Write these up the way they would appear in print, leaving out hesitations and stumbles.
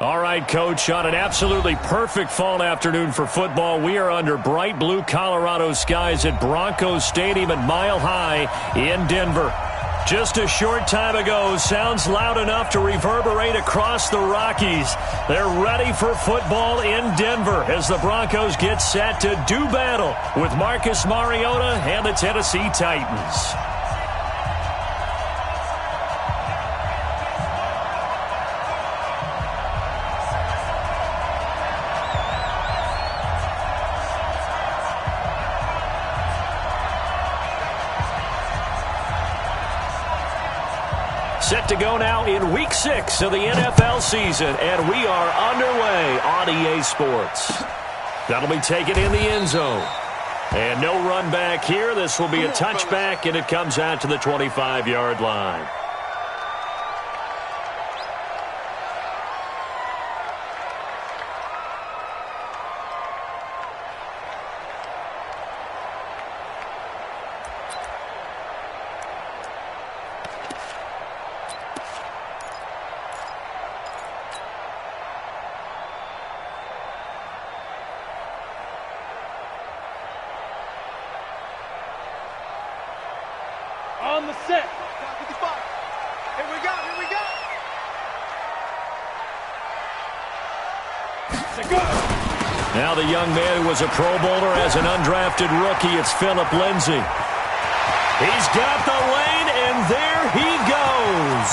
All right, Coach, on an absolutely perfect fall afternoon for football, we are under bright blue Colorado skies at Broncos Stadium at Mile High in Denver. Just a short time ago, sounds loud enough to reverberate across the Rockies. They're ready for football in Denver as the Broncos get set to do battle with Marcus Mariota and the Tennessee Titans. Set to go now in Week 6 of the NFL season, and we are underway on EA Sports. That'll be taken in the end zone. And no run back here. This will be a touchback, and it comes out to the 25-yard line. On the set. 55. Here we go. Now the young man who was a Pro Bowler as an undrafted rookie, it's Phillip Lindsay. He's got the lane, and there he goes.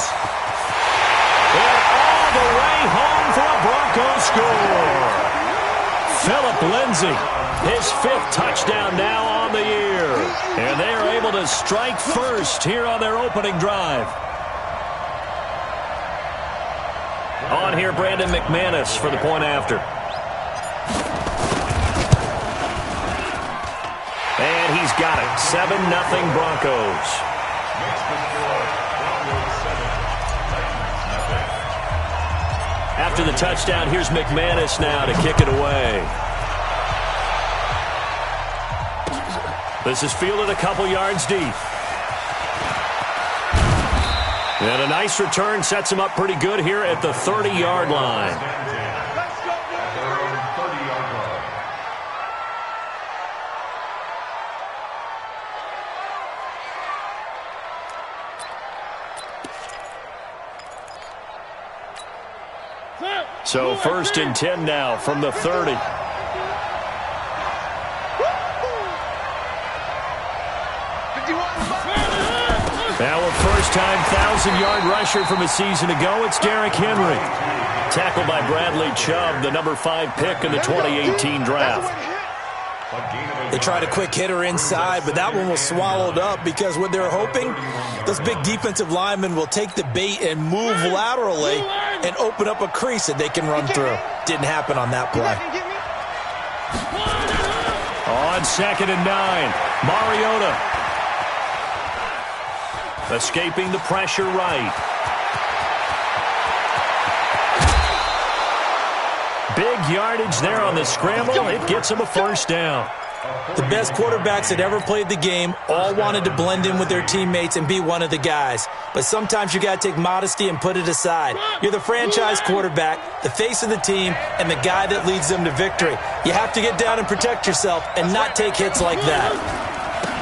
And all the way home for a Broncos score. Phillip Lindsay, his 5th touchdown now on the year. And they are able to strike first here on their opening drive. On here, Brandon McManus for the point after. And he's got it. 7-0 Broncos. After the touchdown, here's McManus now to kick it away. This is fielded a couple yards deep. And a nice return sets him up pretty good here at the 30-yard line. So 1st and 10 now from the 30. Now a first-time 1,000-yard rusher from a season ago, it's Derrick Henry. Tackled by Bradley Chubb, the number 5 pick in the 2018 draft. They tried a quick hitter inside, but that one was swallowed up because what they're hoping, those big defensive linemen will take the bait and move laterally and open up a crease that they can run through. Didn't happen on that play. On 2nd and 9, Mariota. Escaping the pressure right. Big yardage there on the scramble. It gets him a first down. The best quarterbacks that ever played the game all wanted to blend in with their teammates and be one of the guys. But sometimes you got to take modesty and put it aside. You're the franchise quarterback, the face of the team, and the guy that leads them to victory. You have to get down and protect yourself and not take hits like that.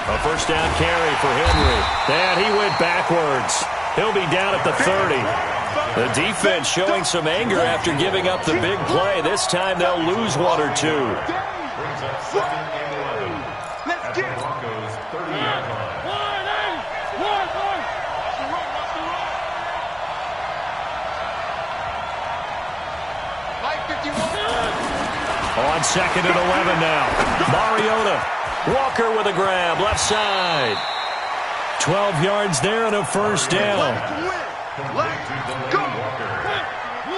A first down carry for Henry. And he went backwards. He'll be down at the 30. The defense showing some anger after giving up the big play. This time they'll lose 1 or 2. Brings up 2nd and 11. Let's get it. Broncos 30-yard line. On 2nd and 11 now. Mariota. Walker with a grab, left side. 12 yards there and a first down.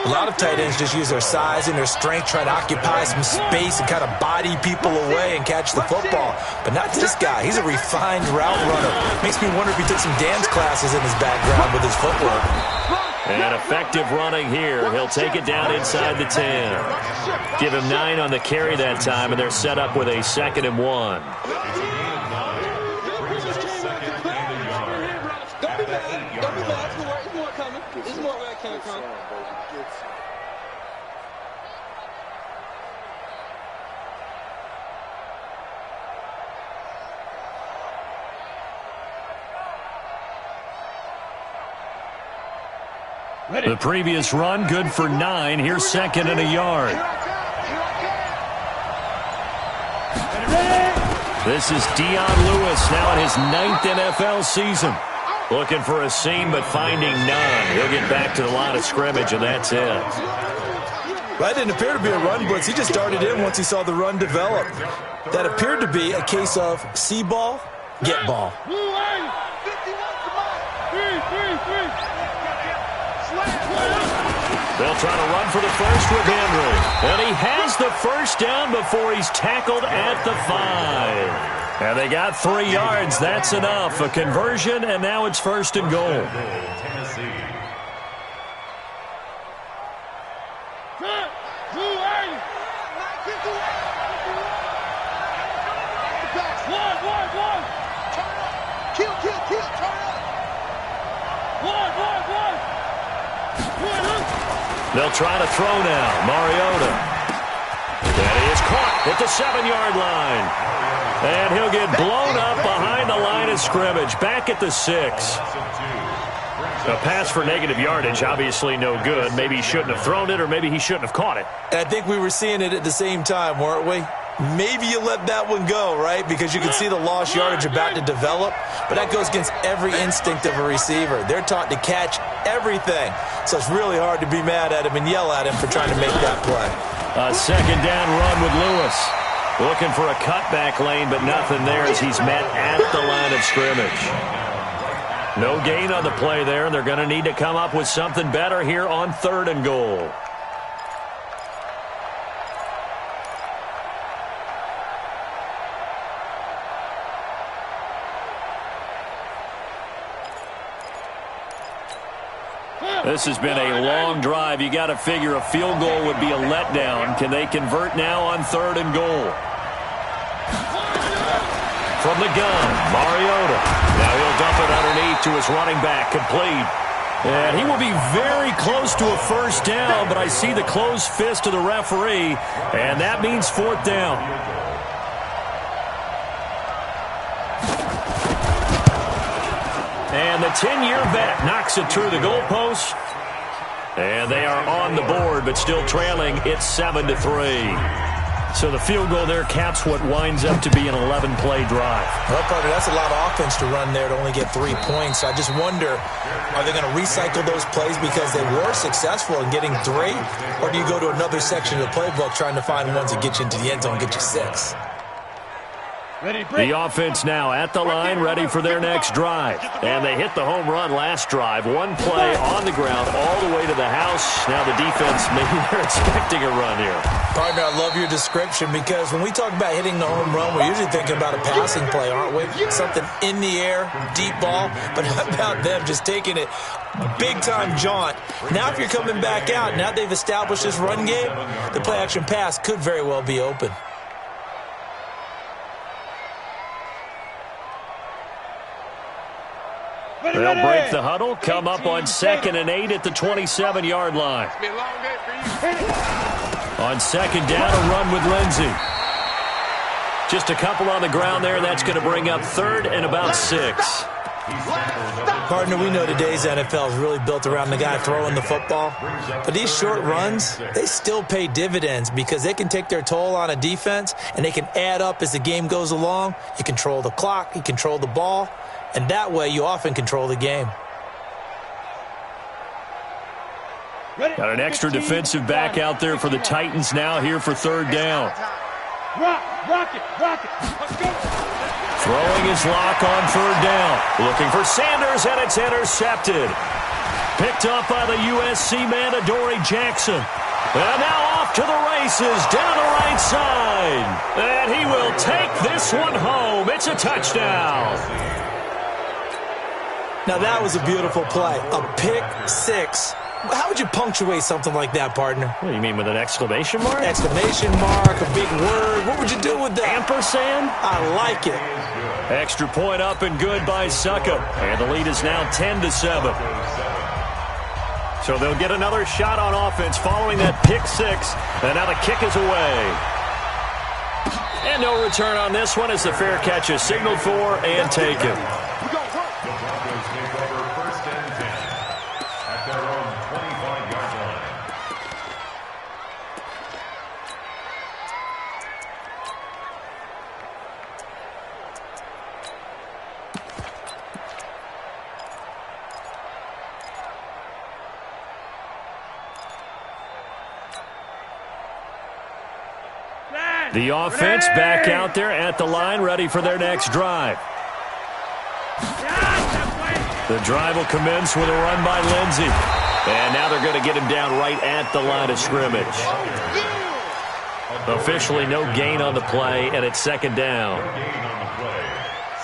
A lot of tight ends just use their size and their strength, try to occupy some space and kind of body people away and catch the football. But not this guy. He's a refined route runner. Makes me wonder if he took some dance classes in his background with his footwork. And effective running here. He'll take it down inside the 10. Give him 9 on the carry that time, and they're set up with a 2nd and 1. The previous run, good for 9. Here's second and a yard. This is Dion Lewis now in his 9th NFL season. Looking for a seam, but finding none. He'll get back to the line of scrimmage, and that's it. That didn't appear to be a run blitz. He just darted in once he saw the run develop. That appeared to be a case of see ball, get ball. They'll try to run for the first with Henry. And he has the first down before he's tackled at the 5. And they got 3 yards. That's enough. A conversion, and now it's first and goal. They'll try to throw now. Mariota. And he is caught at the 7-yard line. And he'll get blown up behind the line of scrimmage. Back at the 6. A pass for negative yardage, obviously no good. Maybe he shouldn't have thrown it, or maybe he shouldn't have caught it. I think we were seeing it at the same time, weren't we? Maybe you let that one go, right? Because you can see the lost yardage about to develop. But that goes against every instinct of a receiver. They're taught to catch everything. So it's really hard to be mad at him and yell at him for trying to make that play. A second down run with Lewis. Looking for a cutback lane, but nothing there as he's met at the line of scrimmage. No gain on the play there, and they're going to need to come up with something better here on 3rd and goal. This has been a long drive. You got to figure a field goal would be a letdown. Can they convert now on 3rd and goal? From the gun, Mariota. Now he'll dump it underneath to his running back, complete. And he will be very close to a first down, but I see the closed fist of the referee, and that means 4th down. And the 10-year vet knocks it through the goalpost. And they are on the board, but still trailing. It's 7-3. So the field goal there caps what winds up to be an 11-play drive. Well, partner, that's a lot of offense to run there to only get 3 points. I just wonder, are they going to recycle those plays because they were successful in getting 3? Or do you go to another section of the playbook trying to find ones that get you into the end zone and get you 6? The offense now at the line, ready for their next drive. And they hit the home run last drive. 1 play on the ground all the way to the house. Now the defense, maybe they're expecting a run here. Partner, I love your description because when we talk about hitting the home run, we're usually thinking about a passing play, aren't we? Something in the air, deep ball. But how about them just taking it big-time jaunt? Now if you're coming back out, now they've established this run game, the play-action pass could very well be open. They'll break the huddle, come up on 2nd and 8 at the 27-yard line. On 2nd down, a run with Lindsey. Just a couple on the ground there. That's going to bring up 3rd and about 6. Partner, we know today's NFL is really built around the guy throwing the football. But these short runs, they still pay dividends because they can take their toll on a defense, and they can add up as the game goes along. You control the clock, you control the ball, and that way you often control the game. Got an extra defensive back out there for the Titans now here for 3rd down. Rock it. Let's go. Throwing his lock on 3rd down. Looking for Sanders, and it's intercepted. Picked up by the USC man, Adoree Jackson. And now off to the races down the right side. And he will take this one home. It's a touchdown. Now that was a beautiful play. A pick 6. How would you punctuate something like that, partner? What do you mean, with an exclamation mark? Exclamation mark, a big word. What would you do with that? Ampersand? I like it. Extra point up and good by Succop. And the lead is now 10-7. So they'll get another shot on offense following that pick 6. And now the kick is away. And no return on this one as the fair catch is signaled for and taken. The Broncos take over 1st and 10 at their own The offense back out there at the line, ready for their next drive. The drive will commence with a run by Lindsey. And now they're going to get him down right at the line of scrimmage. Officially no gain on the play, and it's second down.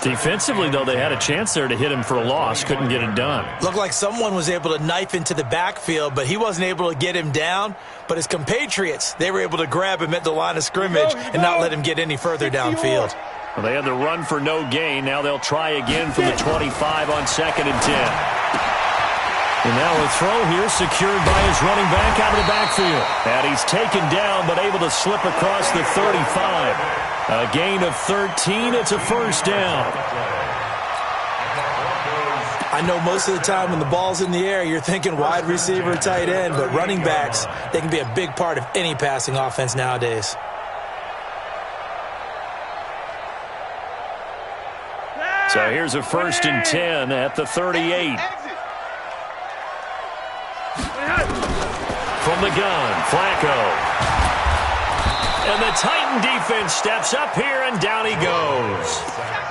Defensively, though, they had a chance there to hit him for a loss. Couldn't get it done. Looked like someone was able to knife into the backfield, but he wasn't able to get him down. But his compatriots, they were able to grab him at the line of scrimmage and not let him get any further downfield. Well, they had the run for no gain. Now they'll try again from the 25 on 2nd and 10. And now a throw here secured by his running back out of the backfield. And he's taken down but able to slip across the 35. A gain of 13. It's a first down. I know most of the time when the ball's in the air, you're thinking wide receiver, tight end, but running backs, they can be a big part of any passing offense nowadays. So here's a 1st and 10 at the 38. From the gun, Flacco. And the Titan defense steps up here, and down he goes.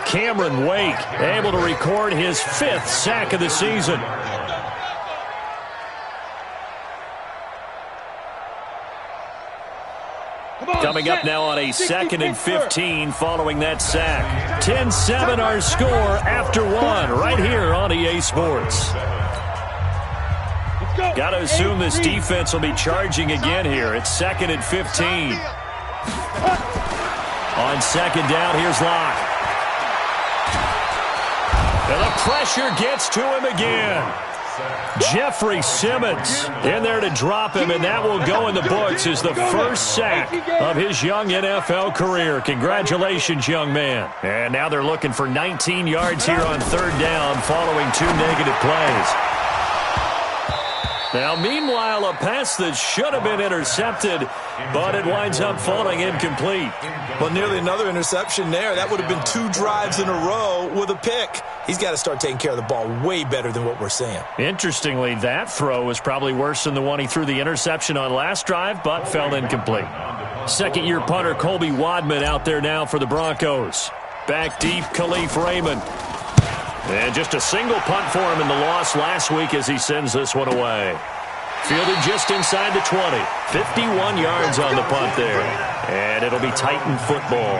Cameron Wake able to record his 5th sack of the season. Coming up now on a 2nd and 15 following that sack. 10-7 our score after 1 right here on EA Sports. Got to assume this defense will be charging again here. It's 2nd and 15. On 2nd down, here's Locke. And the pressure gets to him again. Jeffrey Simmons in there to drop him, and that will go in the books as the first sack of his young NFL career. Congratulations, young man. And now they're looking for 19 yards here on 3rd down following 2 negative plays. Now, meanwhile, a pass that should have been intercepted, but it winds up falling incomplete. Well, nearly another interception there. That would have been 2 drives in a row with a pick. He's got to start taking care of the ball way better than what we're seeing. Interestingly, that throw was probably worse than the one he threw the interception on last drive, but fell incomplete. Second-year punter Colby Wadman out there now for the Broncos. Back deep, Khalif Raymond. And just a single punt for him in the loss last week as he sends this one away. Fielded just inside the 20. 51 yards on the punt there. And it'll be Titan football.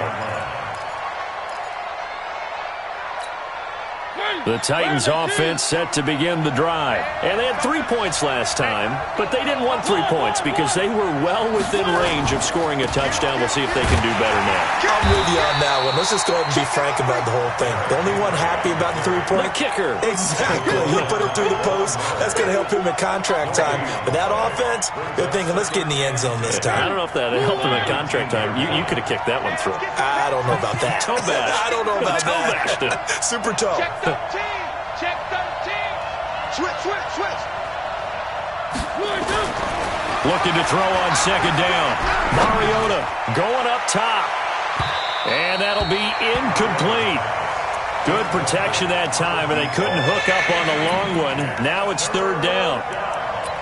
The Titans offense set to begin the drive. And they had 3 points last time, but they didn't want 3 points because they were well within range of scoring a touchdown. We'll see if they can do better now. I'm with you on that one. Let's just go ahead and be frank about the whole thing. The only one happy about the 3-point? The kicker. Exactly. He put it through the post. That's going to help him at contract time. But that offense, they're thinking, let's get in the end zone this time. I don't know if that helped him at contract time. You could have kicked that one through. I don't know about that. Toe bash. I don't know about toe bashed it. Super toe. Check 13. Switch. Looking to throw on 2nd down. Mariota going up top. And that'll be incomplete. Good protection that time, and they couldn't hook up on the long one. Now it's 3rd down.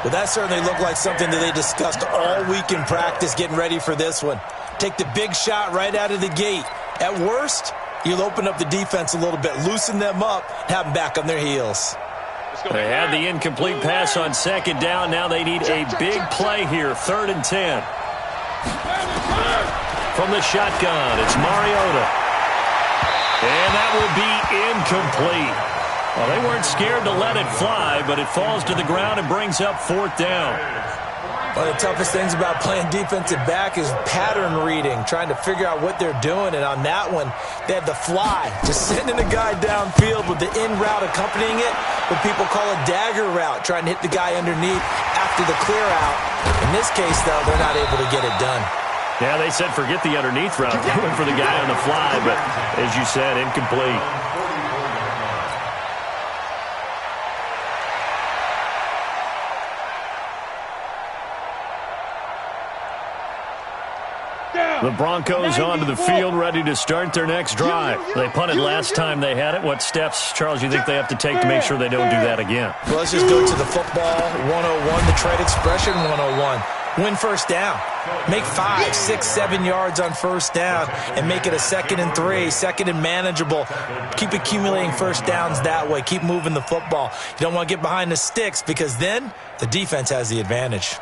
Well, that certainly looked like something that they discussed all week in practice getting ready for this one. Take the big shot right out of the gate. At worst, you'll open up the defense a little bit, loosen them up, have them back on their heels. They had the incomplete pass on 2nd down. Now they need a big play here, 3rd and 10. From the shotgun, it's Mariota. And that will be incomplete. Well, they weren't scared to let it fly, but it falls to the ground and brings up 4th down. One of the toughest things about playing defensive back is pattern reading, trying to figure out what they're doing. And on that one, they had the fly, just sending a guy downfield with the in route accompanying it, what people call a dagger route, trying to hit the guy underneath after the clear out. In this case, though, they're not able to get it done. Yeah, they said forget the underneath route. They went for the guy on the fly, but as you said, incomplete. The Broncos onto the field, ready to start their next drive. They punted last time they had it. What steps, Charles, you think they have to take to make sure they don't do that again? Well, let's just go to the football 101, the trade expression 101. Win first down. Make 5, 6, 7 yards on first down and make it a 2nd and 3, 2nd and manageable. Keep accumulating first downs that way. Keep moving the football. You don't want to get behind the sticks because then the defense has the advantage.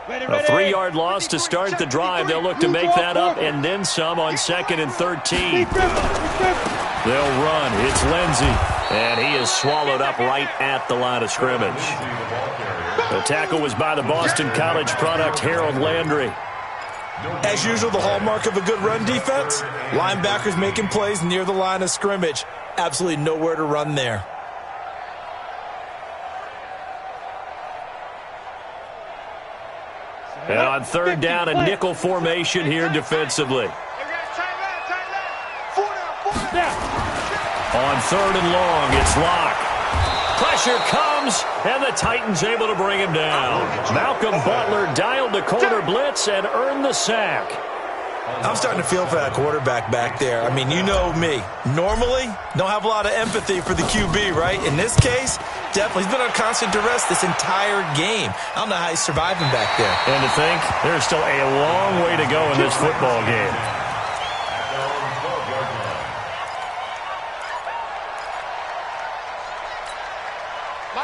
A 3-yard loss to start the drive. They'll look to make that up and then some on 2nd and 13. They'll run. It's Lindsey. And he is swallowed up right at the line of scrimmage. The tackle was by the Boston College product, Harold Landry. As usual, the hallmark of a good run defense, linebackers making plays near the line of scrimmage. Absolutely nowhere to run there. And on 3rd down, a nickel formation here defensively. On 3rd and long, it's Locke. Pressure comes, and the Titans able to bring him down. Malcolm Butler dialed the corner blitz and earned the sack. I'm starting to feel for that quarterback back there. I mean, you know me. Normally, don't have a lot of empathy for the QB, right? In this case, definitely. He's been on constant duress this entire game. I don't know how he's surviving back there. And to think, there's still a long way to go in this football game.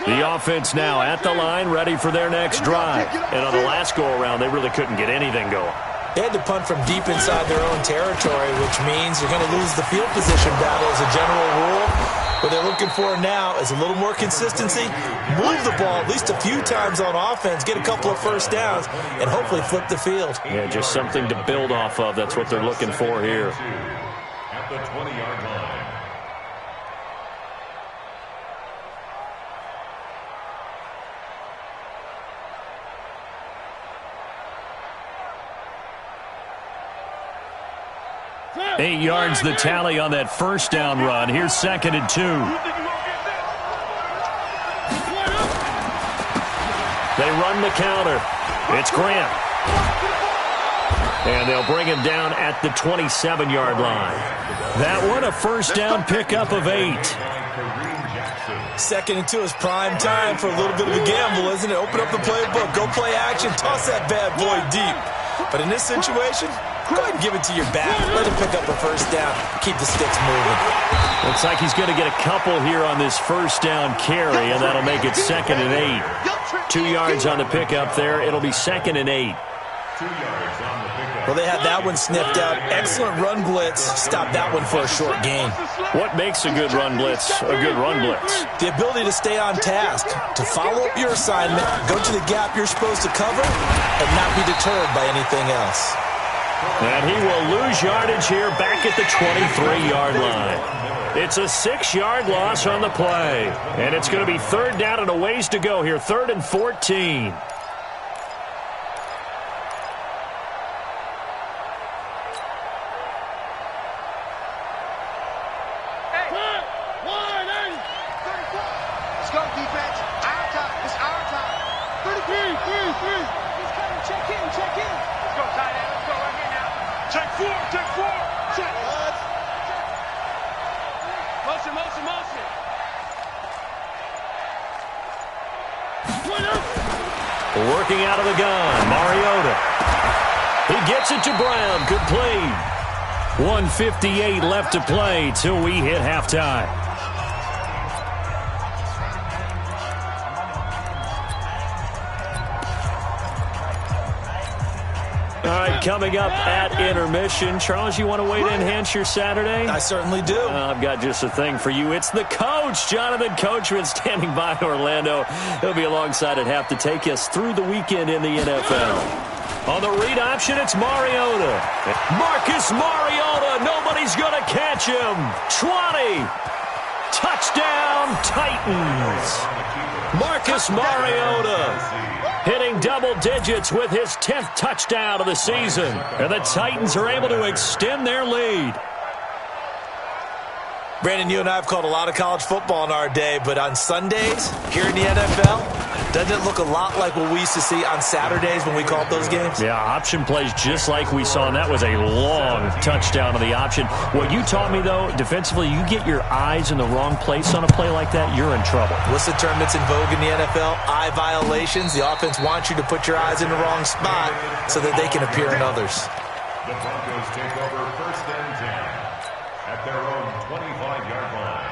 The offense now at the line, ready for their next drive. And on the last go-around, they really couldn't get anything going. They had to punt from deep inside their own territory, which means you're going to lose the field position battle as a general rule. What they're looking for now is a little more consistency, move the ball at least a few times on offense, get a couple of first downs, and hopefully flip the field. Yeah, just something to build off of. That's what they're looking for here. At the 20-yard line. Eight yards the tally on that first down run. Here's 2nd and 2. They run the counter. It's Grant. And they'll bring him down at the 27-yard line. That one a first down pickup of 8. 2nd and 2 is prime time for a little bit of a gamble, isn't it? Open up the playbook, go play action, toss that bad boy deep. But in this situation, go ahead and give it to your back. Let him pick up a first down. Keep the sticks moving. Looks like he's going to get a couple here on this first down carry, and that'll make it 2nd and 8. 2 yards on the pickup there. It'll be 2nd and 8. 2 yards on the pickup. Well, they had that one sniffed out. Excellent run blitz. Stop that one for a short gain. What makes a good run blitz a good run blitz? The ability to stay on task, to follow up your assignment, go to the gap you're supposed to cover, and not be deterred by anything else. And he will lose yardage here back at the 23-yard line. It's a 6-yard loss on the play. And it's going to be 3rd down and a ways to go here. 3rd and 14. Let's go, defense. Our time. It's our time. 33. He's coming. Check in. Let's go, tight end. Let's go right here now. Check 4. Check. Motion. Working out of the gun, Mariota. He gets it to Brown. Good play. 1:58 left to play till we hit halftime. All right, coming up at intermission. Charles, you want to weigh in and enhance your Saturday? I certainly do. I've got just a thing for you. It's the coach, Jonathan Coachman, standing by Orlando. He'll be alongside at half to take us through the weekend in the NFL. On the read option, it's Mariota. Marcus Mariota. Nobody's going to catch him. 20. Touchdown, Titans. Marcus Mariota hitting double digits with his 10th touchdown of the season. And the Titans are able to extend their lead. Brandon, you and I have called a lot of college football in our day, but on Sundays, here in the NFL, Doesn't it look a lot like what we used to see on Saturdays when we called those games? Yeah, option plays just like we saw, and that was a long touchdown on the option. What you taught me, though, defensively, you get your eyes in the wrong place on a play like that, you're in trouble. What's the term that's in vogue in the NFL? Eye violations. The offense wants you to put your eyes in the wrong spot so that they can appear in others. The Broncos take over 1st and 10 at their own 25-yard line.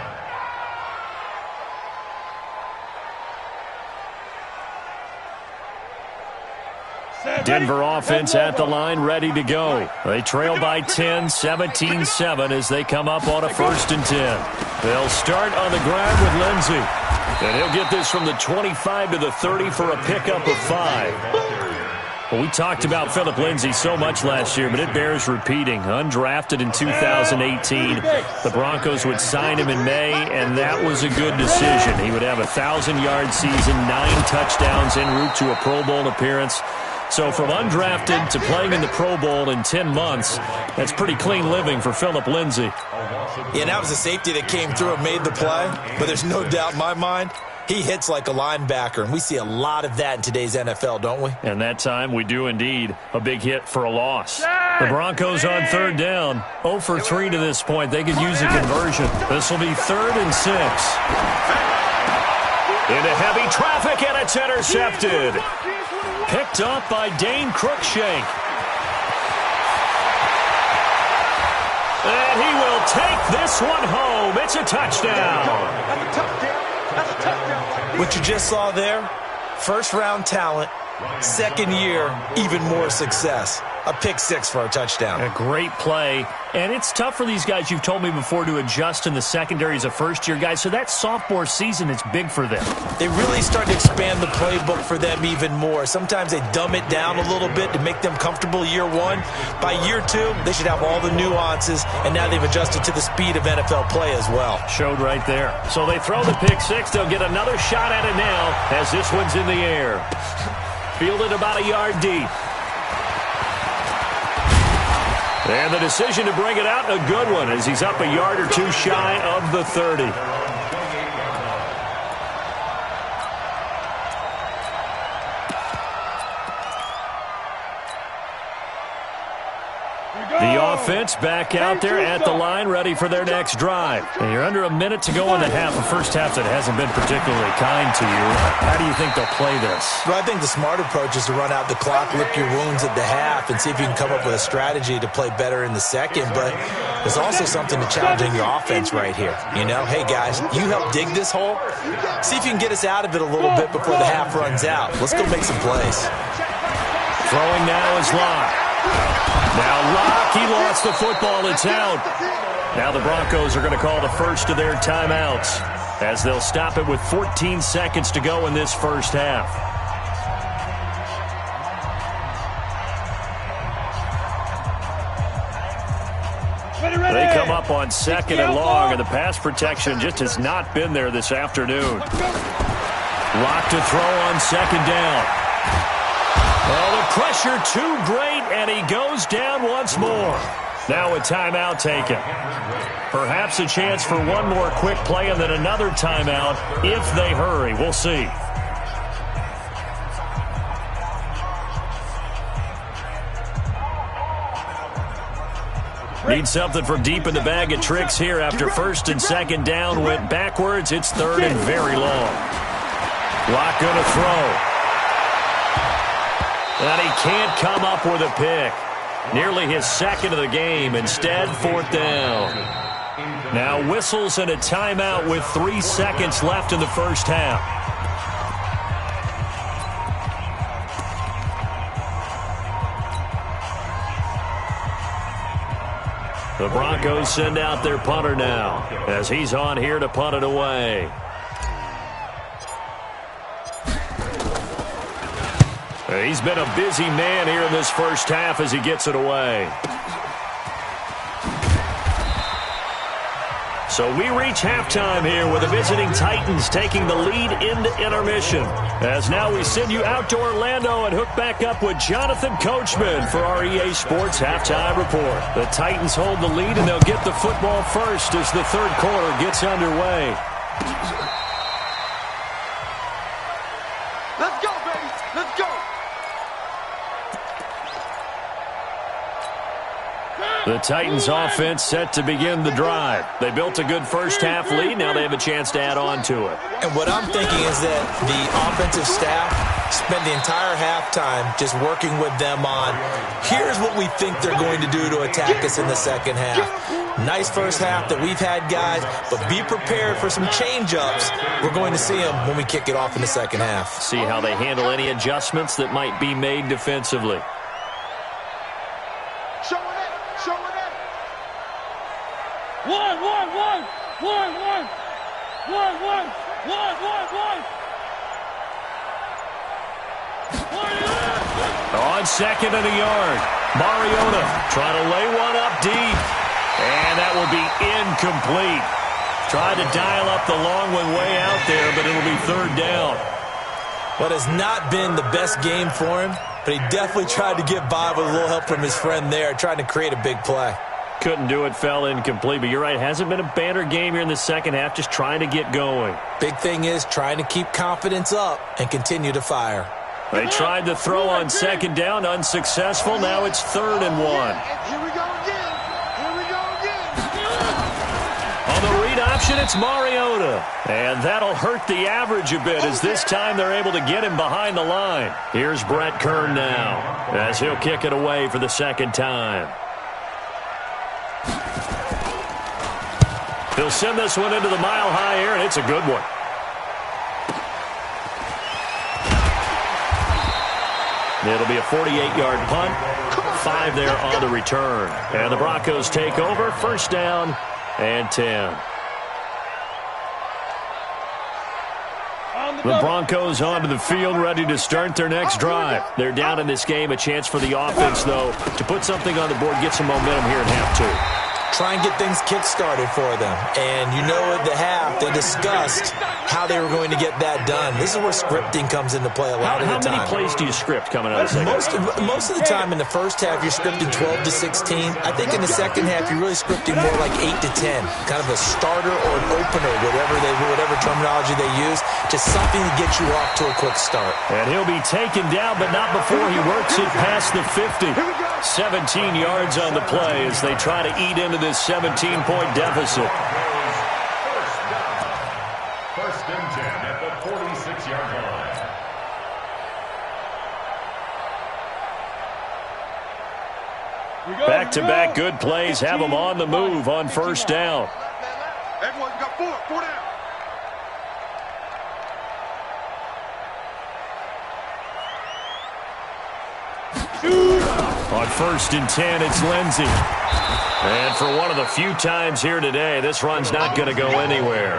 Denver offense at the line, ready to go. They trail by 10, 17-7 as they come up on a 1st and 10. They'll start on the ground with Lindsey. And he'll get this from the 25 to the 30 for a pickup of 5. Well, we talked about Philip Lindsay so much last year, but it bears repeating. Undrafted in 2018, the Broncos would sign him in May, and that was a good decision. He would have a 1,000-yard season, 9 touchdowns en route to a Pro Bowl appearance. So from undrafted to playing in the Pro Bowl in 10 months, that's pretty clean living for Philip Lindsay. Yeah, and that was a safety that came through and made the play, but there's no doubt in my mind he hits like a linebacker, and we see a lot of that in today's NFL, don't we? And that time we do indeed. A big hit for a loss. The Broncos on 3rd down. 0 for 3 to this point. They could use a conversion. This will be 3rd and 6. Into heavy traffic, and it's intercepted. Picked up by Dane Cruikshank. And he will take this one home. It's a touchdown. That's a touchdown. That's a touchdown. What you just saw there, first-round talent, 2nd year, even more success. A pick 6 for a touchdown. A great play. And it's tough for these guys, you've told me before, to adjust in the secondary as a first-year guy. So that sophomore season is big for them. They really start to expand the playbook for them even more. Sometimes they dumb it down a little bit to make them comfortable year 1. By year 2, they should have all the nuances, and now they've adjusted to the speed of NFL play as well. Showed right there. So they throw the pick 6. They'll get another shot at it now as this one's in the air. Fielded about a yard deep. And the decision to bring it out, a good one, as he's up a yard or 2 shy of the 30. The offense back out there at the line, ready for their next drive. And you're under a minute to go in the half, a first half that hasn't been particularly kind to you. How do you think they'll play this? Well, I think the smart approach is to run out the clock, lick your wounds at the half, and see if you can come up with a strategy to play better in the second. But there's also something to challenging your offense right here. You know, hey, guys, you help dig this hole. See if you can get us out of it a little bit before the half runs out. Let's go make some plays. Throwing now is Locke. Now Locke, he lost the football. It's out. Now the Broncos are going to call the first of their timeouts as they'll stop it with 14 seconds to go in this first half. They come up on 2nd and long, and the pass protection just has not been there this afternoon. Locke to throw on 2nd down. Oh, the pressure too great, and he goes down once more. Now a timeout taken. Perhaps a chance for one more quick play and then another timeout if they hurry. We'll see. Need something from deep in the bag of tricks here after 1st and 2nd down. Went backwards. It's 3rd and very long. Locke going to throw. And he can't come up with a pick. Nearly his 2nd of the game. Instead, 4th down. Now whistles and a timeout with 3 seconds left in the first half. The Broncos send out their punter now as he's on here to punt it away. He's been a busy man here in this first half as he gets it away. So we reach halftime here with the visiting Titans taking the lead into intermission. As now we send you out to Orlando and hook back up with Jonathan Coachman for our EA Sports Halftime Report. The Titans hold the lead, and they'll get the football first as the third quarter gets underway. The Titans offense set to begin the drive. They built a good first half lead. Now they have a chance to add on to it. And what I'm thinking is that the offensive staff spent the entire halftime just working with them on, here's what we think they're going to do to attack us in the second half. Nice first half that we've had, guys, but be prepared for some change-ups. We're going to see them when we kick it off in the second half. See how they handle any adjustments that might be made defensively. On second and a yard, Mariota trying to lay one up deep, and that will be incomplete. Tried to dial up the long one way out there, but it'll be third down. What has not been the best game for him, but he definitely tried to get by with a little help from his friend there, trying to create a big play. Couldn't do it, fell incomplete, but you're right, hasn't been a banner game here in the second half, just trying to get going. Big thing is trying to keep confidence up and continue to fire. They tried to throw on second down, unsuccessful. Now it's 3rd and 1. Here we go again. Here we go again. On the read option, it's Mariota. And that'll hurt the average a bit as this time they're able to get him behind the line. Here's Brett Kern now as he'll kick it away for the second time. He'll send this one into the mile-high air, and it's a good one. It'll be a 48-yard punt, 5 there on the return. And the Broncos take over, first down and 10. The Broncos onto the field, ready to start their next drive. They're down in this game, a chance for the offense, though, to put something on the board, get some momentum here in half 2. Try and get things kick-started for them. And you know at the half, they discussed how they were going to get that done. This is where scripting comes into play a lot of the time. How many plays do you script coming out of the second half? Most of the time in the first half, you're scripting 12 to 16. I think in the second half, you're really scripting more like 8 to 10. Kind of a starter or an opener, whatever terminology they use. Just something to get you off to a quick start. And he'll be taken down, but not before he works it past the 50. 17 yards on the play as they try to eat into this 17-point deficit. First and 10 at the 46-yard line. Back-to-back good plays have them on the move on first down. Everyone, you got 4 down. On first and 10, it's Lindsey. And for one of the few times here today, this run's not going to go anywhere.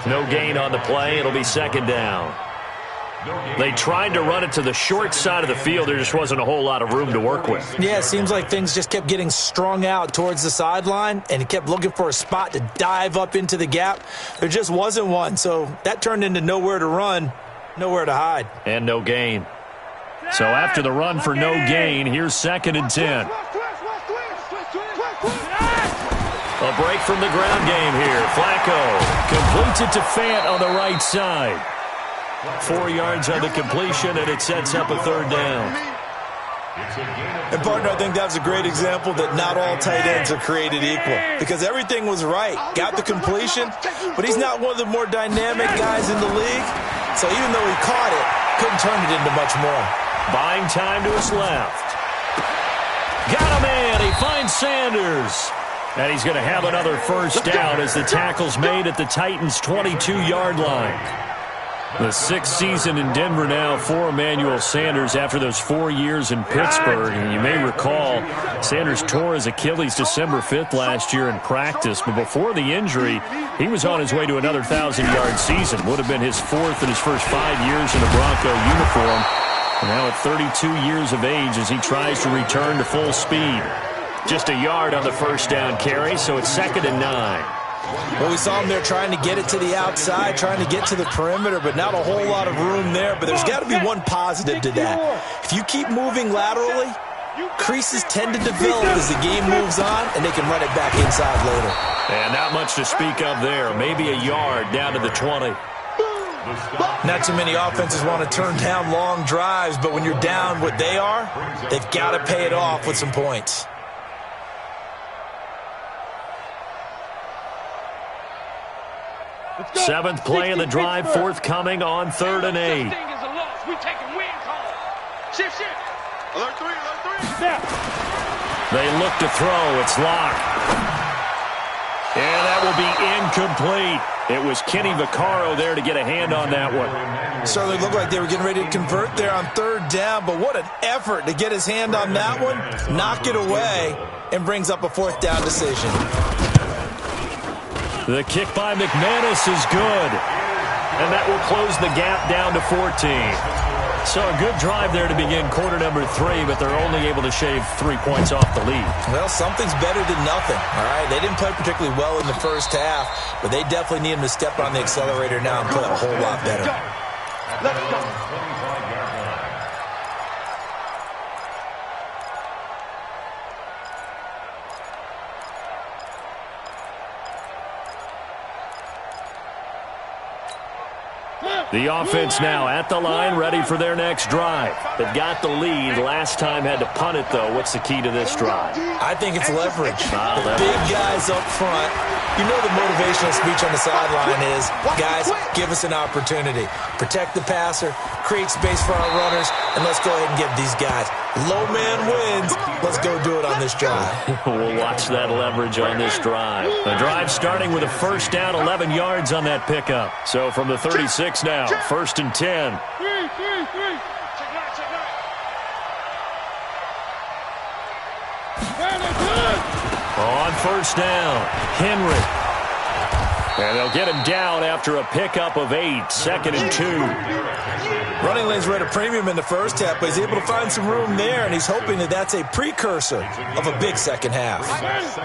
No gain on the play. It'll be second down. They tried to run it to the short side of the field. There just wasn't a whole lot of room to work with. Yeah, it seems like things just kept getting strung out towards the sideline, and he kept looking for a spot to dive up into the gap. There just wasn't one, so that turned into nowhere to run, nowhere to hide. And no gain. So after the run for no gain, here's second and 10. A break from the ground game here. Flacco completes it to Fant on the right side. 4 yards on the completion, and it sets up a third down. And, partner, I think that's a great example that not all tight ends are created equal because everything was right. Got the completion, but he's not one of the more dynamic guys in the league. So even though he caught it, couldn't turn it into much more. Buying time to his left. Got him in. He finds Sanders. And he's going to have another first down as the tackle's made at the Titans' 22-yard line. The 6th season in Denver now for Emmanuel Sanders after those 4 years in Pittsburgh. And you may recall Sanders tore his Achilles December 5th last year in practice. But before the injury, he was on his way to another 1,000-yard season. Would have been his 4th in his first 5 years in a Bronco uniform. And now at 32 years of age as he tries to return to full speed. Just a yard on the first down carry, so it's second and 9. Well, we saw him there trying to get it to the outside, trying to get to the perimeter, but not a whole lot of room there. But there's got to be one positive to that. If you keep moving laterally, creases tend to develop as the game moves on, and they can run it back inside later. And not much to speak of there. Maybe a yard down to the 20. Not too many offenses want to turn down long drives, but when you're down what they are, they've got to pay it off with some points. Seventh play of the drive forthcoming on 3rd and 8. We taking win call. Shift. Alert 3. Snap. They look to throw. It's locked. And that will be incomplete. It was Kenny Vaccaro there to get a hand on that one. Certainly looked like they were getting ready to convert there on 3rd down, but what an effort to get his hand on that one, knock it away, and brings up a 4th down decision. The kick by McManus is good. And that will close the gap down to 14. So a good drive there to begin quarter number 3, but they're only able to shave 3 points off the lead. Well, something's better than nothing, all right? They didn't play particularly well in the first half, but they definitely need him to step on the accelerator now and play a whole lot better. Let's go. The offense now at the line, ready for their next drive. They've got the lead. Last time had to punt it, though. What's the key to this drive? I think it's leverage. The big guys up front. You know the motivational speech on the sideline is, guys, give us an opportunity. Protect the passer, create space for our runners, and let's go ahead and give these guys. Low man wins. Let's go do it on this drive. We'll watch that leverage on this drive. The drive starting with a 1st down, 11 yards on that pickup. So from the 36 now, 1st and 10. On 1st down, Henry. And they'll get him down after a pickup of 8, 2nd and 2. Running lanes were at a premium in the first half, but he's able to find some room there, and he's hoping that that's a precursor of a big second half.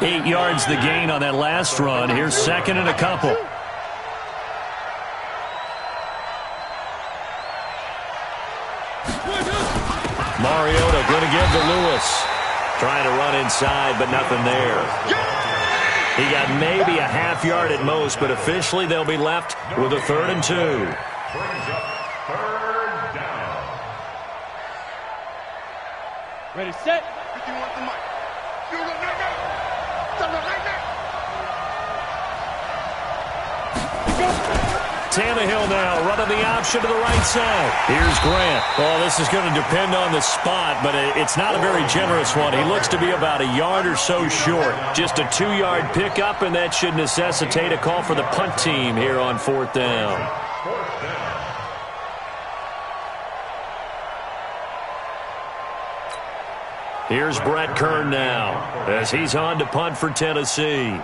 8 yards the gain on that last run. Here's 2nd and a couple. Mariota going to give to Lewis. Trying to run inside, but nothing there. He got maybe a half yard at most, but officially they'll be left with a 3rd and 2. Brings up 3rd down. Ready, set. You want the mic. You run right now. Tannehill now running the option to the right side. Here's Grant. Well, this is going to depend on the spot, but it's not a very generous one. He looks to be about a yard or so short. Just a 2-yard pickup, and that should necessitate a call for the punt team here on 4th down. 4th down. Here's Brett Kern now as he's on to punt for Tennessee.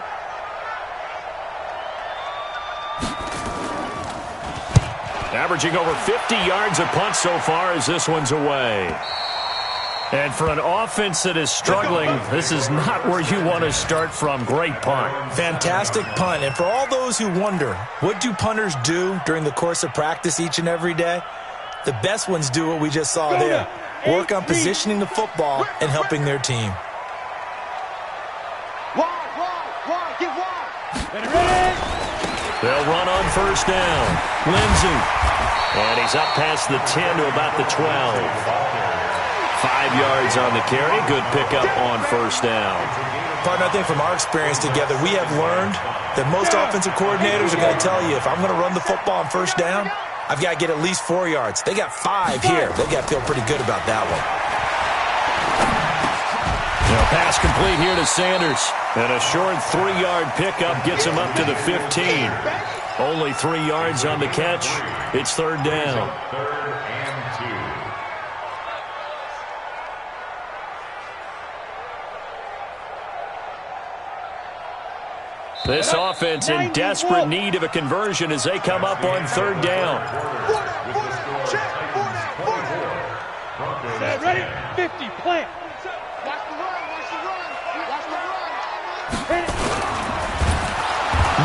Averaging over 50 yards a punt so far as this one's away. And for an offense that is struggling, this is not where you want to start from. Great punt. Fantastic punt. And for all those who wonder, what do punters do during the course of practice each and every day? The best ones do what we just saw there. Work on positioning the football and helping their team. Wide, get wide. They'll run on 1st down. Lindsey. And he's up past the 10 to about the 12. 5 yards on the carry. Good pickup on 1st down. Partner, I think from our experience together, we have learned that most offensive coordinators are going to tell you, if I'm going to run the football on 1st down, I've got to get at least 4 yards. They got 5 here. They got to feel pretty good about that one. Now pass complete here to Sanders. And a short 3-yard pickup gets him up to the 15. Only 3 yards on the catch. It's 3rd down. 3rd and 2. This offense in desperate need of a conversion as they come up on 3rd down. Ready? 50, plant.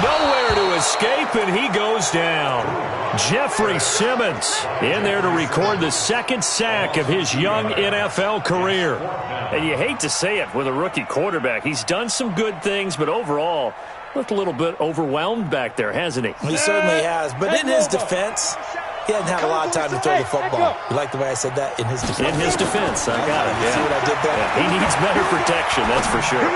Nowhere to escape, and he goes down. Jeffrey Simmons in there to record the 2nd sack of his young NFL career. And you hate to say it with a rookie quarterback. He's done some good things, but overall, looked a little bit overwhelmed back there, hasn't he? He certainly has. But in his defense, he hasn't had a lot of time to throw the football. You like the way I said that? In his defense. In his defense, I got it. You see what I did there? Yeah, he needs better protection, that's for sure.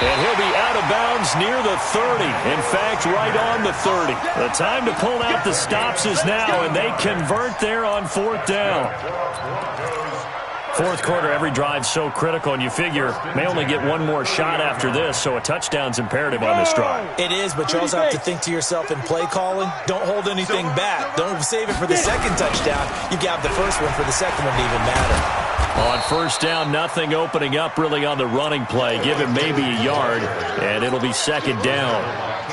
And he'll be out of bounds near the 30. In fact, right on the 30. The time to pull out the stops is now, and they convert there on 4th down. Fourth quarter, every drive so critical, and you figure may only get one more shot after this, so a touchdown's imperative on this drive. It is, but you also have to think to yourself in play calling, don't hold anything back. Don't save it for the second touchdown. You got the first one for the second one to even matter. On 1st down, nothing opening up really on the running play. Give him maybe a yard, and it'll be 2nd down.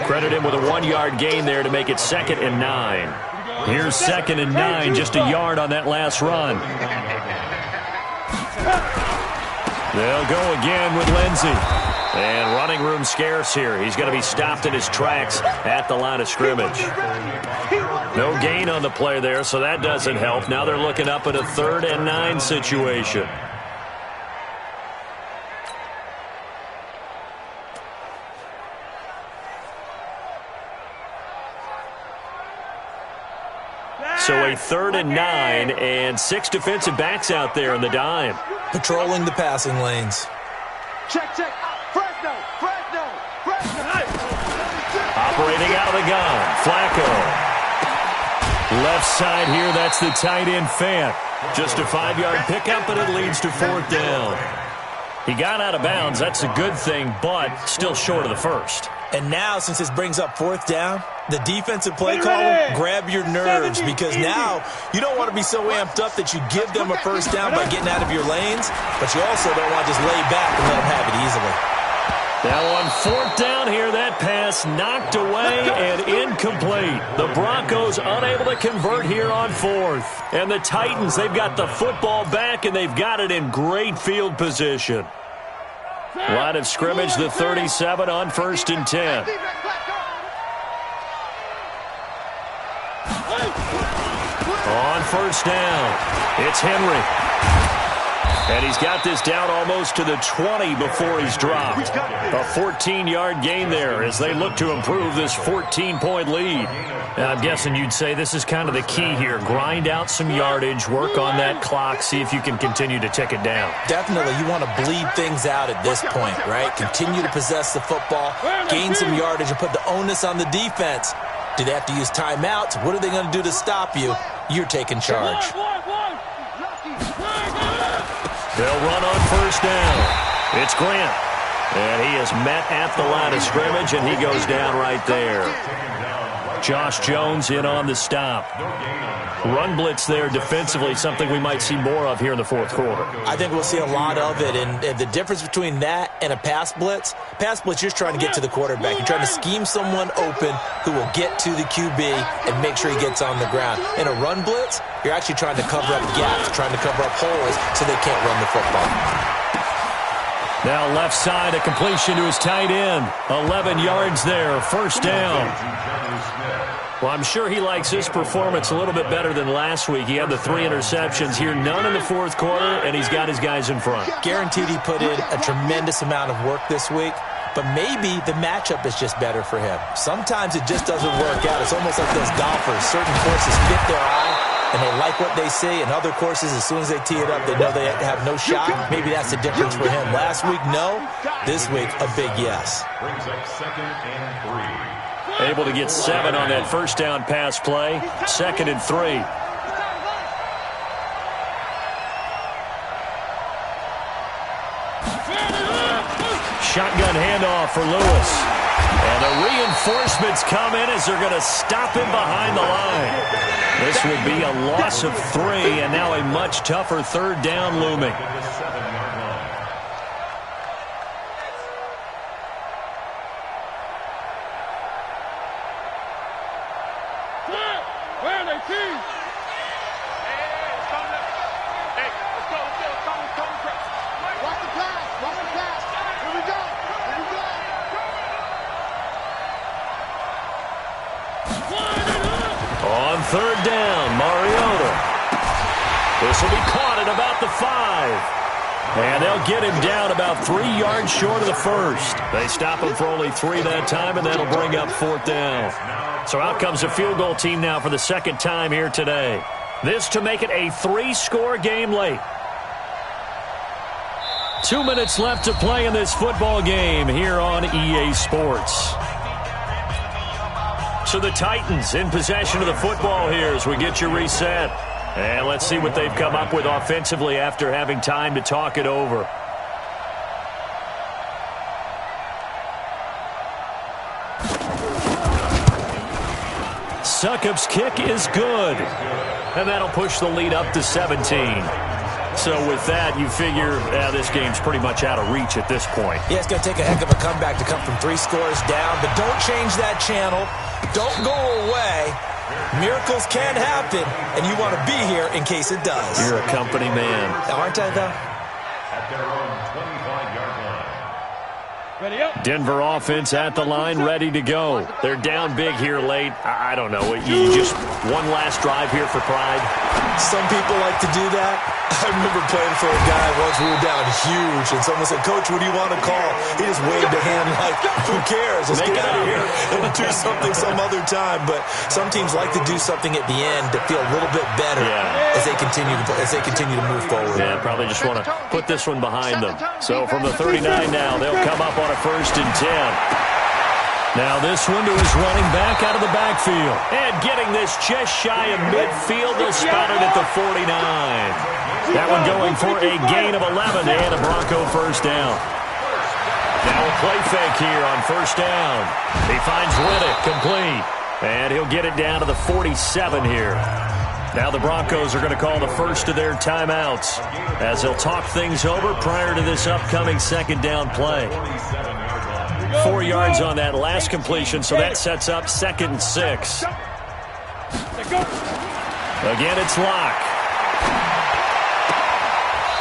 Credit him with a 1-yard gain there to make it 2nd and 9. Here's 2nd and 9, just a yard on that last run. They'll go again with Lindsey. And running room scarce here. He's going to be stopped in his tracks at the line of scrimmage. No gain on the play there, so that doesn't help. Now they're looking up at a 3rd and 9 situation. So a 3rd and 9 and 6 defensive backs out there in the dime. Patrolling the passing lanes. Check. Fresno. Operating out of the gun. Flacco. Left side here, that's the tight end Fant. Just a 5-yard pickup, and it leads to 4th down. He got out of bounds. That's a good thing, but still short of the first. And now, since this brings up 4th down, the defensive play caller, grab your nerves, because now you don't want to be so amped up that you give them a 1st down by getting out of your lanes, but you also don't want to just lay back and let them have it easily. Now on 4th down here, that pass knocked away and incomplete. The Broncos unable to convert here on 4th. And the Titans, they've got the football back, and they've got it in great field position. Line of scrimmage, the 37 on 1st and 10. On 1st down, it's Henry. And he's got this down almost to the 20 before he's dropped. A 14-yard gain there as they look to improve this 14-point lead. And I'm guessing you'd say this is kind of the key here. Grind out some yardage, work on that clock, see if you can continue to tick it down. Definitely, you want to bleed things out at this point, right? Continue to possess the football, gain some yardage, and put the onus on the defense. Do they have to use timeouts? What are they going to do to stop you? You're taking charge. They'll run on 1st down. It's Grant. And he is met at the line of scrimmage, and he goes down right there. Josh Jones in on the stop. Run blitz there defensively, something we might see more of here in the 4th quarter. I think we'll see a lot of it, and the difference between that and a pass blitz, you're just trying to get to the quarterback. You're trying to scheme someone open who will get to the QB and make sure he gets on the ground. In a run blitz, you're actually trying to cover up gaps, trying to cover up holes so they can't run the football. Now left side, a completion to his tight end. 11 yards there, 1st down. Well, I'm sure he likes his performance a little bit better than last week. He had the 3 interceptions here, none in the 4th quarter, and he's got his guys in front. Guaranteed he put in a tremendous amount of work this week, but maybe the matchup is just better for him. Sometimes it just doesn't work out. It's almost like those golfers. Certain courses fit their eye, and they like what they see, and other courses, as soon as they tee it up, they know they have no shot. Maybe that's the difference for him. Last week, no. This week, a big yes. Brings up 2nd and 3. Able to get 7 on that 1st down pass play. 2nd and 3. Shotgun handoff for Lewis. And the reinforcements come in as they're going to stop him behind the line. This would be a loss of 3, and now a much tougher 3rd down looming. On 3rd down, Mariota. This will be caught at about the 5. And they'll get him down about 3 yards short of the 1st. They stop him for only 3 that time, and that'll bring up 4th down. So out comes a field goal team now for the 2nd time here today. This to make it a 3-score game late. 2 minutes left to play in this football game here on EA Sports. So the Titans in possession of the football here as we get you reset. And let's see what they've come up with offensively after having time to talk it over. Succop's kick is good. And that'll push the lead up to 17. So with that, you figure this game's pretty much out of reach at this point. Yeah, it's going to take a heck of a comeback to come from 3 scores down. But don't change that channel. Don't go away. Miracles can happen, and you want to be here in case it does. You're a company man. Aren't I, though? At their own 25-yard line. Ready up. Denver offense at the line, ready to go. They're down big here late. I don't know. You just one last drive here for pride. Some people like to do that. I remember playing for a guy once we were down huge, and someone said, "Coach, what do you want to call?" He just waved a hand like, who cares? Let's get out of here and do something some other time. But some teams like to do something at the end to feel a little bit better as they continue to move forward. Yeah, probably just want to put this one behind them. So from the 39 now, they'll come up on a 1st and 10. Now this one to his running back out of the backfield. And getting this just shy of midfield, they'll spot it at the 49. That one going for a gain of 11 and a Bronco 1st down. Now a play fake here on 1st down. He finds Riddick complete. And he'll get it down to the 47 here. Now the Broncos are going to call the first of their timeouts as they'll talk things over prior to this upcoming 2nd down play. 4 yards on that last completion, so that sets up 2nd and 6. Again, it's Locke.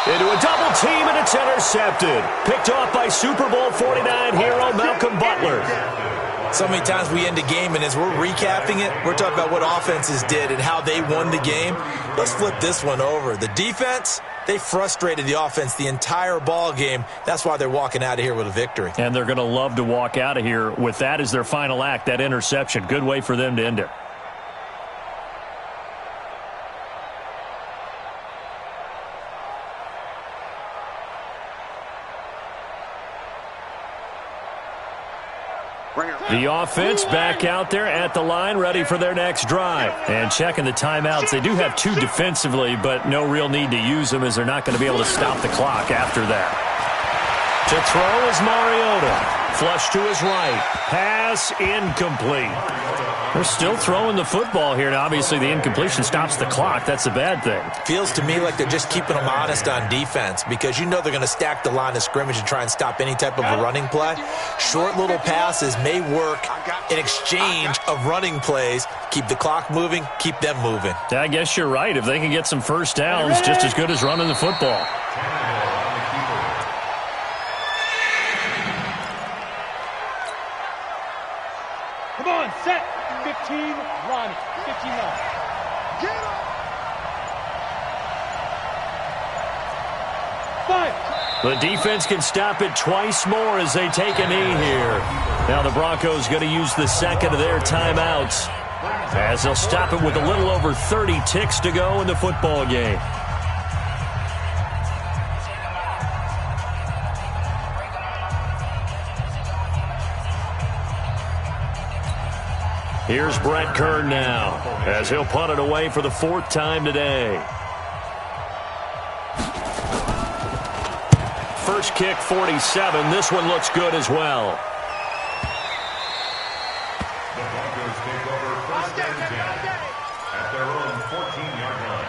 Into a double team, and it's intercepted. Picked off by Super Bowl 49 hero Malcolm Butler. So many times we end a game, and as we're recapping it, we're talking about what offenses did and how they won the game. Let's flip this one over. The defense, they frustrated the offense the entire ball game. That's why they're walking out of here with a victory. And they're going to love to walk out of here with that as their final act, that interception. Good way for them to end it. The offense back out there at the line, ready for their next drive. And checking the timeouts. They do have 2 defensively, but no real need to use them as they're not going to be able to stop the clock after that. To throw is Mariota. Flush to his right. Pass incomplete. They're still throwing the football here. Now, obviously, the incompletion stops the clock. That's a bad thing. Feels to me like they're just keeping them honest on defense because you know they're going to stack the line of scrimmage and try and stop any type of a running play. Short little passes may work in exchange of running plays. Keep the clock moving, keep them moving. I guess you're right. If they can get some 1st downs, just as good as running the football. Come on, set. 15, run. 15, run. Get up. 5. The defense can stop it twice more as they take a knee here. Now the Broncos going to use the 2nd of their timeouts as they'll stop it with a little over 30 ticks to go in the football game. Here's Brett Kern now as he'll punt it away for the 4th time today. First kick, 47. This one looks good as well. The Broncos take over 1st and 10 at their own 14-yard line.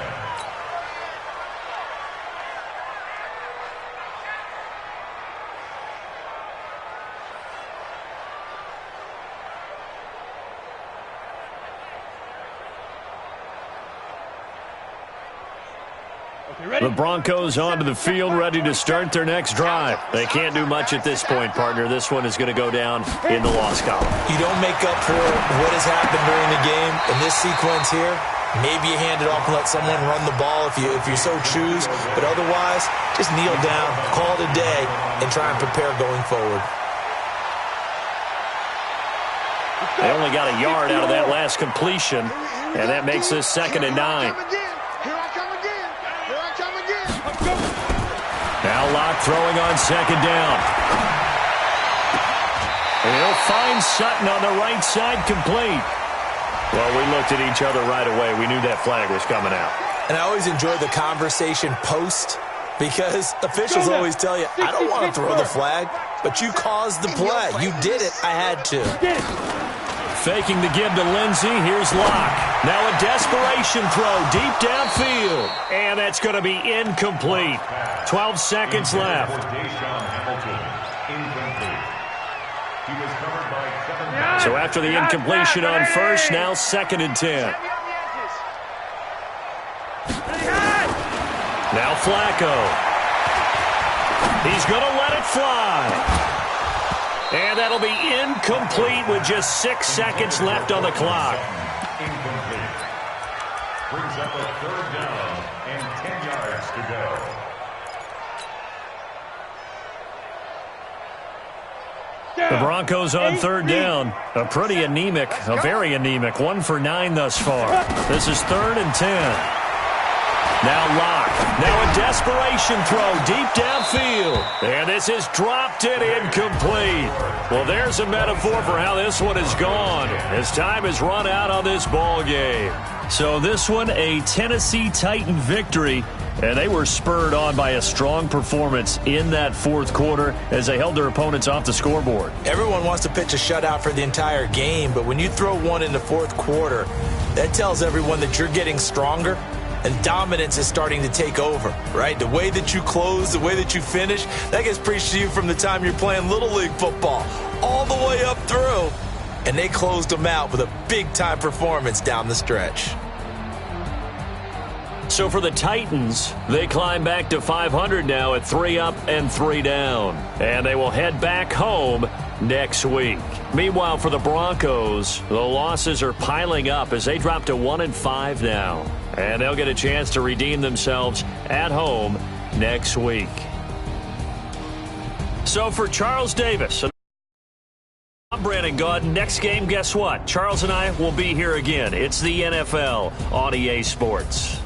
The Broncos onto the field, ready to start their next drive. They can't do much at this point, partner. This one is going to go down in the loss column. You don't make up for what has happened during the game in this sequence here. Maybe you hand it off and let someone run the ball if you so choose. But otherwise, just kneel down, call it a day, and try and prepare going forward. They only got a yard out of that last completion, and that makes this 2nd and 9. Here I come again. Here I come again. Let's go. Now Now Locke throwing on second down. He'll find Sutton on the right side, complete. Well, we looked at each other right away. We knew that flag was coming out. And I always enjoy the conversation post because officials always tell you, I don't want to throw the flag, but you caused the play. You did it. I had to. Faking the give to Lindsey. Here's Locke. Now a desperation throw deep downfield. And that's going to be incomplete. 12 seconds left. So after the incompletion on first, now 2nd and 10. Now Flacco. He's going to let it fly. And that'll be incomplete with just 6 seconds left on the clock. Incomplete. Brings up a 3rd down and 10 yards to go. The Broncos on 3rd down. A pretty anemic, a very anemic 1 for 9 thus far. This is 3rd and 10. Now Locke. Now a desperation throw deep downfield. And this is dropped and incomplete. Well, there's a metaphor for how this one has gone as time has run out on this ball game. So this one, a Tennessee Titan victory. And they were spurred on by a strong performance in that 4th quarter as they held their opponents off the scoreboard. Everyone wants to pitch a shutout for the entire game, but when you throw one in the 4th quarter, that tells everyone that you're getting stronger and dominance is starting to take over, right? The way that you close, the way that you finish, that gets preached to you from the time you're playing Little League football all the way up through. And they closed them out with a big-time performance down the stretch. So for the Titans, they climb back to 500 now at 3 up and 3 down. And they will head back home next week. Meanwhile, for the Broncos, the losses are piling up as they drop to 1-5 now. And they'll get a chance to redeem themselves at home next week. So for Charles Davis, I'm Brandon Gaudin. Next game, guess what? Charles and I will be here again. It's the NFL on EA Sports.